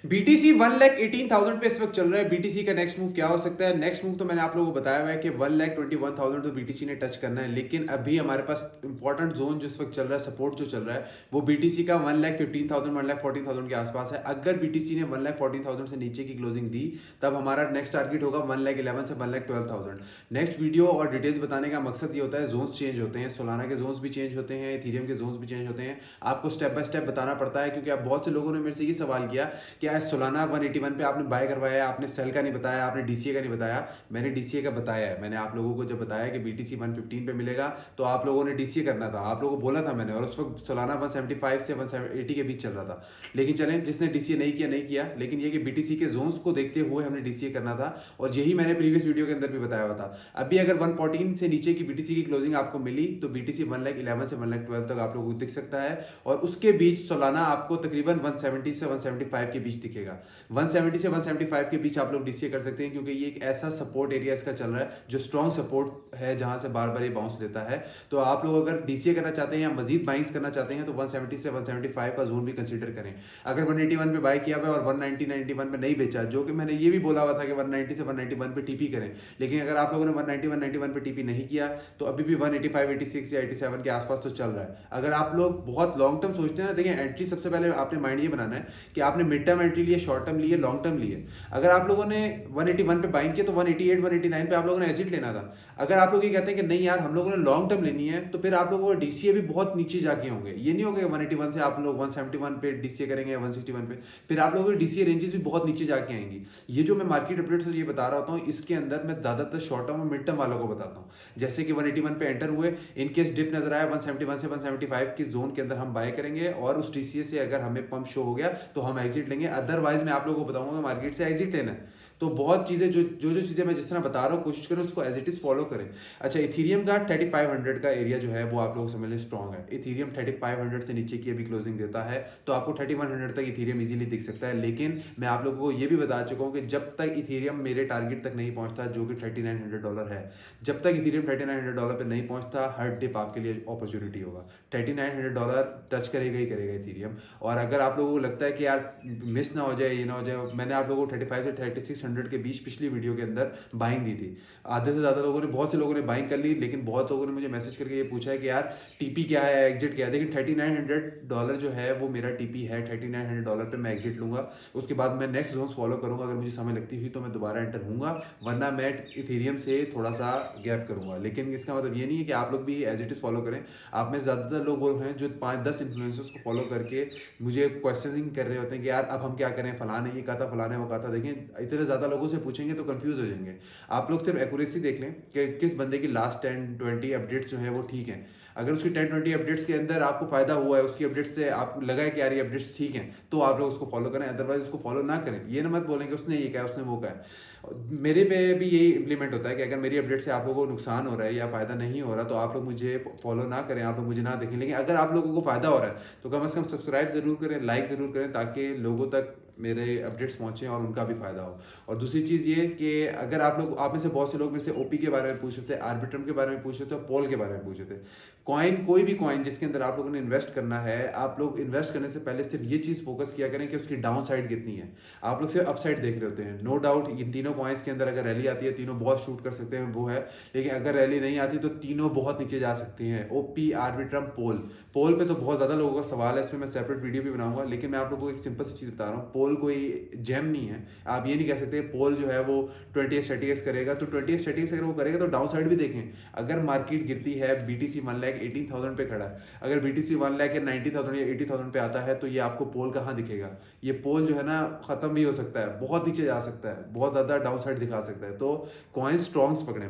BTC 1,18,000 पे इस वक्त चल रहा है। बीटीसी का नेक्स्ट मूव क्या हो सकता है? नेक्स्ट मूव तो मैंने आप लोगों को बताया हुआ है कि 1,21,000 तो बीटीसी ने टच करना है, लेकिन अभी हमारे पास इंपॉर्टेंट जोन जो इस वक्त चल रहा है, सपोर्ट जो चल रहा है, वो बीटीसी का 1,15,000 1,14,000 के आसपास है। अगर बीटीसी ने 1,14,000 से नीचे की क्लोजिंग दी, तब हमारा नेक्स्ट टारगेट होगा 1,11,000 से 1,12,000। नेक्स्ट वीडियो और डिटेल्स बताने का मकसद ये होता है, जोन्स चेंज होते हैं, सोलाना के जोन्स भी चेंज होते हैं, इथेरियम के जोन्स भी चेंज होते हैं। आपको स्टेप बाय स्टेप बताना पड़ता है, क्योंकि आप बहुत से लोगों ने मेरे से ये सवाल किया कि आज सोलाना 181 पे आपने बाय करवाया, आपने सेल का नहीं बताया, आपने डीसीए का नहीं बताया। मैंने डीसीए का बताया है। मैंने आप लोगों को जब बताया कि बीटीसी 115 पे मिलेगा, तो आप लोगों ने डीसीए करना था, आप लोगों को बोला था मैंने, और उस वक्त सोलाना 175 से 180 के बीच चल रहा था। लेकिन चलें, जिसने डीसीए नहीं किया नहीं किया, लेकिन ये कि बीटीसी के जोन्स को देखते हुए हमने डीसीए करना था, और यही मैंने प्रीवियस वीडियो के अंदर भी बताया हुआ था। अभी अगर 114 से नीचे की बीटीसी की क्लोजिंग आपको मिली, तो बीटीसी 1,11,000 से 1,12,000 तक आप लोगों को दिख सकता है, और उसके बीच सोलाना आपको तकरीबन 170 से 175 के बीच दिखेगा। 170 से 175 के बीच आप लोग डीसीए कर सकते हैं, क्योंकि ये एक ऐसा सपोर्ट एरिया इसका चल रहा है जो स्ट्रॉन्ग सपोर्ट है, जहां से बार बार ये बाउंस लेता है। तो आप लोग अगर डीसीए करना चाहते हैं या मजीद बाइंग्स करना चाहते हैं, तो 170 से 175 का जोन भी कंसीडर करें। अगर 181 पे बाय किया हुआ और 190 91 पे नहीं बेचा, जो कि मैंने ये भी बोला हुआ था कि 190 से 191 पे टीपी करें, लेकिन अगर आप लोगों ने 190 191 पे टीपी नहीं किया, तो अभी भी 185 86 या 87 के आसपास तो चल रहा है। अगर आप लोग बहुत लॉन्ग टर्म सोचते हैं ना, देखिए एंट्री सबसे पहले आपने माइंड ये बनाना है कि आपने मिड टर्म एंट्री लिए, शॉर्ट टर्म लिए, लॉन्ग टर्म लिए। अगर आप लोगों ने 181 पे बाइंग किया, तो 188 189 पे आप लोगों ने एग्जिट लेना था। अगर आप लोग ये कहते हैं कि नहीं यार हम लोगों ने लॉन्ग टर्म लेनी है, तो फिर आप लोगों को डीसीए भी बहुत नीचे जाके होंगे। ये नहीं होगा 181 से आप लोग 171 पे डीसीए करेंगे या 161 पे, फिर आप लोगों की डीसीए रेंजेस भी बहुत नीचे जाके आएंगी। ये जो मैं मार्केट अपडेट से ये बता रहा हूँ, इसके अंदर मैं ज्यादातर शॉर्ट टर्म और मिड टर्म वालों को बताता हूँ। जैसे कि 181 पे एंटर हुए, इनकेस डिप नजर आया 171 से 175 की जोन के अंदर हम बाय करेंगे, और उस डीसीए से अगर हमें पंप शो हो गया तो हम एग्जिट लेंगे। अदरवाइज मैं आप लोगों को बताऊंगा मार्केट से एग्जिट लेना है। तो बहुत चीजें जो चीजें मैं जिस तरह बता रहा हूँ, कोशिश करें उसको एज इट इज फॉलो करें। अच्छा, इथीरियम का 3500 का एरिया जो है वो आप लोग समझ लें स्ट्रॉन्ग है। इथीरियम 3500 से नीचे की अभी क्लोजिंग देता है, तो आपको 3100 तक इथीरियम इजीली दिख सकता है। लेकिन मैं आप लोगों को ये भी बता चुका हूँ कि जब तक इथीरियम मेरे टारगेट तक नहीं पहुंचता, जो कि $3,900 है, जब तक इथीरियम $3,900 पे नहीं पहुंचता, हर डिप आपके लिए अपॉर्चुनिटी होगा। $3,900 टच करेगा ही करेगा इथीरियम। और अगर आप लोगों को लगता है कि यार मिस ना हो जाए, ये ना हो जाए, मैंने आप लोगों को 35 से 3600 के बीच पिछली वीडियो के अंदर बाइंग दी थी। आधे से ज़्यादा लोगों ने, बहुत से लोगों ने बाइंग कर ली, लेकिन बहुत लोगों ने मुझे मैसेज करके ये पूछा है कि यार टीपी क्या है, एग्जिट क्या है। लेकिन $3,900 जो है वो मेरा टीपी है। $3,900 पे मैं एग्जिट लूंगा। उसके बाद मैं नेक्स्ट जोन्स फॉलो करूंगा। अगर मुझे समय लगती हुई तो मैं दोबारा एंटर हूंगा, वरना मैं इथेरियम से थोड़ा सा गैप करूंगा। लेकिन इसका मतलब ये नहीं है कि आप लोग भी एज इट इज फॉलो करें। आप में ज़्यादातर लोग वो हैं जो 5-10 इन्फ्लुएंसर्स को फॉलो करके मुझे क्वेश्चनिंग कर रहे होते हैं कि यार अब हम क्या करें, फलाना ये कहा था, फलाना वो कहा था। देखें, इतने ज़्यादा लोगों से पूछेंगे तो कंफ्यूज हो जाएंगे। आप लोग सिर्फ एक्यूरेसी देख लें कि किस बंदे की लास्ट 10-20 अपडेट्स जो है वो ठीक हैं। अगर उसकी 10-20 अपडेट्स के अंदर आपको फायदा हुआ है, उसकी अपडेट्स से आपको लगा है कि यार ये अपडेट्स ठीक हैं, तो आप लोग उसको फॉलो करें। अदरवाइज उसको फॉलो ना करें। ये ना मत बोलें कि उसने ये कहा, उसने वो कहा। मेरे पे भी यही इंप्लीमेंट होता है कि अगर मेरी अपडेट से आप लोगों को नुकसान हो रहा है या फायदा नहीं हो रहा, तो आप लोग मुझे फॉलो ना करें, आप लोग मुझे ना देखें। लेकिन अगर आप लोगों को फायदा हो रहा है, तो कम से कम सब्सक्राइब जरूर करें, लाइक जरूर करें, ताकि लोगों तक मेरे अपडेट्स पहुंचे और उनका भी फायदा हो। और दूसरी चीज़ ये कि अगर आप लोग, आप में से बहुत से लोग मेरे से ओपी के बारे में पूछ रहे थे, आर्बिट्रम के बारे में पूछ रहे थे, और पोल के बारे में पूछ रहे थे। कॉइन, कोई भी कॉइन जिसके अंदर आप लोगों ने इन्वेस्ट करना है, आप लोग इन्वेस्ट करने से पहले सिर्फ ये चीज़ फोकस किया करें कि उसकी डाउन साइड कितनी है। आप लोग सिर्फ अपसाइड देख रहे होते हैं। नो डाउट इन तीनों कॉइन्स के अंदर अगर रैली आती है, तीनों बहुत शूट कर सकते हैं, वो है। लेकिन अगर रैली नहीं आती तो तीनों बहुत नीचे जा सकती हैं। ओपी, आर्बिट्रम, पोल। पोल पे तो बहुत ज़्यादा लोगों का सवाल है, इसमें मैं सेपरेट वीडियो भी बनाऊंगा। लेकिन मैं आप लोगों को एक सिंपल सी चीज़ बता रहा हूँ, पोल कोई जेम नहीं है। आप ये नहीं कह सकते पोल जो है वो 20x 30x करेगा, तो 20x 30x अगर वो करेगा तो डाउन साइड भी देखें। अगर मार्केट गिरती है, बीटीसी 1,18,000 पे खड़ा है, अगर बीटीसी 1,90,000 या 80,000 पे आता है, तो ये आपको पोल कहाँ दिखेगा? ये पोल जो है ना खत्म भी हो सकता है, बहुत नीचे जा सकता है, बहुत ज़्यादा डाउन साइड दिखा सकता है। तो कॉइन्स स्ट्रॉन्ग्स पकड़ें।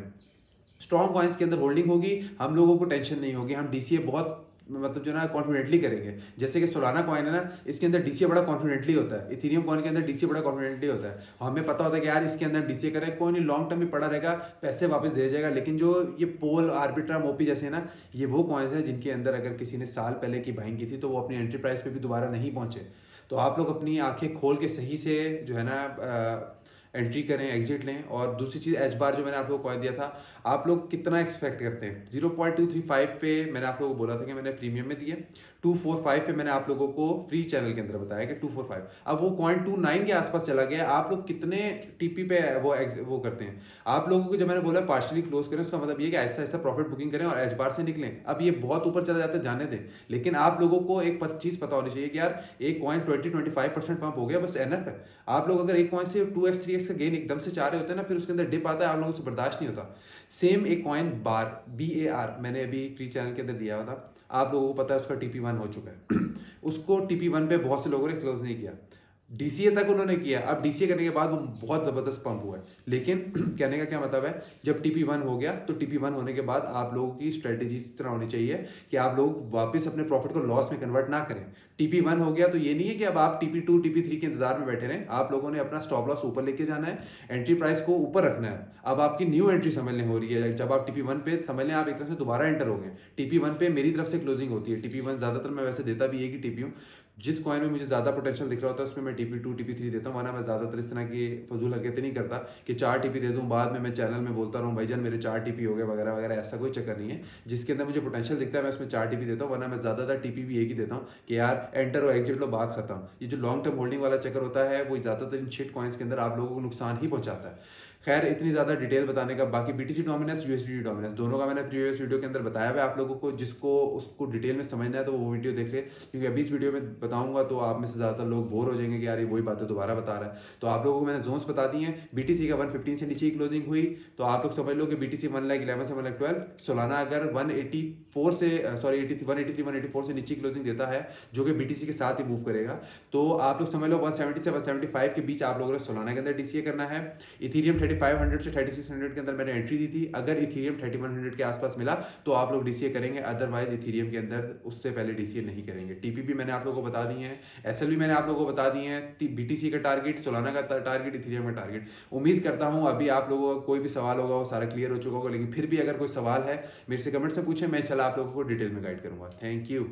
स्ट्रॉन्ग कॉइन्स के अंदर होल्डिंग होगी, हम लोगों को टेंशन नहीं होगी, हम डीसीए बहुत मतलब जो ना कॉन्फिडेंटली करेंगे। जैसे कि सोलाना कॉइन है ना, इसके अंदर डीसीए बड़ा कॉन्फिडेंटली होता है। इथेरियम कॉइन के अंदर डीसीए बड़ा कॉन्फिडेंटली होता है। हमें पता होता है कि यार इसके अंदर डीसीए करें, कोई नहीं, लॉन्ग टर्म भी पड़ा रहेगा, पैसे वापस दे जाएगा। लेकिन जो ये पोल, आर्बिट्रम, ओपी जैसे ना, ये वो कॉइन्स हैं जिनके अंदर अगर किसी ने साल पहले की बाइंग की थी, तो वो अपनी एंट्री प्राइस पे भी दोबारा नहीं पहुंचे। तो आप लोग अपनी आंखें खोल के सही से जो है ना एंट्री करें, एग्जिट लें। और दूसरी चीज़, एच बार जो मैंने आप लोगों को कॉइन दिया था, आप लोग कितना एक्सपेक्ट करते हैं? 0.235 पे मैंने आप लोगों को बोला था कि मैंने प्रीमियम में दिया। 245 पे मैंने आप लोगों को फ्री चैनल के अंदर बताया कि 245, अब वो 0.29 के आसपास चला गया। आप लोग कितने टीपी पे वो करते हैं? आप लोगों को जब मैंने बोला पार्शली क्लोज करें, उसका मतलब ये कि ऐसा ऐसा प्रॉफिट बुकिंग करें और एच बार से निकलें। अब ये बहुत ऊपर चला जाता है, जाने दें, लेकिन आप लोगों को एक चीज पता होनी चाहिए कि यार एक कॉइन 20-25% पंप हो गया, बस एनफ है। आप लोग अगर एक कॉइन से 2x 3x का गेन एकदम से चाह रहे होते हैं ना, फिर उसके अंदर डिप आता है, आप लोगों से बर्दाश्त नहीं होता। सेम एक कॉइन बार BAR मैंने अभी फ्री चैनल के अंदर दिया हुआ था, आप लोगों को पता है उसका TP1 हो चुका है। उसको TP1 पे बहुत से लोगों ने क्लोज नहीं किया, DCA तक उन्होंने किया। अब DCA करने के बाद वो बहुत जबरदस्त पंप हुआ है, लेकिन कहने का क्या मतलब है, जब TP1 हो गया तो TP1 होने के बाद आप लोगों की स्ट्रेटेजी इस तरह होनी चाहिए कि आप लोग वापस अपने प्रॉफिट को लॉस में कन्वर्ट ना करें। TP1 हो गया तो ये नहीं है कि अब आप TP2 TP3 के इंतजार में बैठे रहें, आप लोगों ने अपना स्टॉप लॉस ऊपर लेके जाना है, एंट्री प्राइस को ऊपर रखना है। अब आपकी न्यू एंट्री समझने हो रही है, जब आप TP1 पे समझ लें आप एक तरह से दोबारा एंटर हो गए। TP1 पे मेरी तरफ से क्लोजिंग होती है। TP1 ज्यादातर मैं वैसे देता भी है कि TP जिस कॉइन में मुझे ज्यादा पोटेंशियल दिख रहा होता है उसमें मैं TP2 TP3 देता हूँ, वरना मैं ज्यादातर इस तरह की फजूल हरकतें नहीं करता कि 4 TP दे दूं, बाद में मैं चैनल में बोलता रहूँ भाईजान मेरे 4 TP हो गए वगैरह वगैरह। ऐसा कोई चक्कर नहीं है, जिसके अंदर मुझे पोटेंशियल दिखता है मैं उसमें 4 TP देता हूँ, वरना मैं ज्यादातर TP भी एक ही देता हूँ कि यार एंटर और एग्जिट लो, बात खत्म। ये जो लॉन्ग टर्म होल्डिंग वाला चक्कर होता है वो ज्यादातर इन शिट कॉइन्स के अंदर आप लोगों को नुकसान ही पहुंचाता है। खैर इतनी ज्यादा डिटेल बताने का, बाकी BTC डोमिनेंस USDT डोमिनेंस दोनों का मैंने प्रीवियस वीडियो के अंदर बताया हुआ है। आप लोगों को जिसको उसको डिटेल में समझना है तो वो वीडियो देख ले, क्योंकि अभी इस वीडियो में बताऊंगा तो आप में से ज्यादातर लोग बोर हो जाएंगे कि यार ये वही बातें दोबारा बता रहा है। तो आप लोगों को मैंने जोन्स बता दी हैं। BTC का 115 से नीचे की क्लोजिंग हुई तो आप लोग समझ लो कि BTC 1,11 से 1,12, सोलाना अगर 184 से 183 184 से नीचे क्लोजिंग देता है, जो कि BTC के साथ ही मूव करेगा, तो आप लोग समझ लो 170 से 175 के बीच आप लोगों ने सोलाना के अंदर DCA करना है। इथीरियम 3500 से 3600 के अंदर मैंने एंट्री दी थी, अगर इथीरियम 3100 के आसपास मिला तो आप लोग DCA करेंगे, अदरवाइज इथीरियम के अंदर उससे पहले DCA नहीं करेंगे। TP भी मैंने आप लोगों को बता दी है, SL भी मैंने आप लोगों को बता दी है, BTC का टारगेट, सोलाना का टारगेट, इथीरियम का टारगेट। उम्मीद करता हूं अभी आप लोगों का कोई भी सवाल होगा वो सारा क्लियर हो चुका होगा, लेकिन फिर भी अगर कोई सवाल है मेरे से कमेंट्स में पूछें, मैं चला आप लोगों को डिटेल में गाइड करूंगा। Thank you.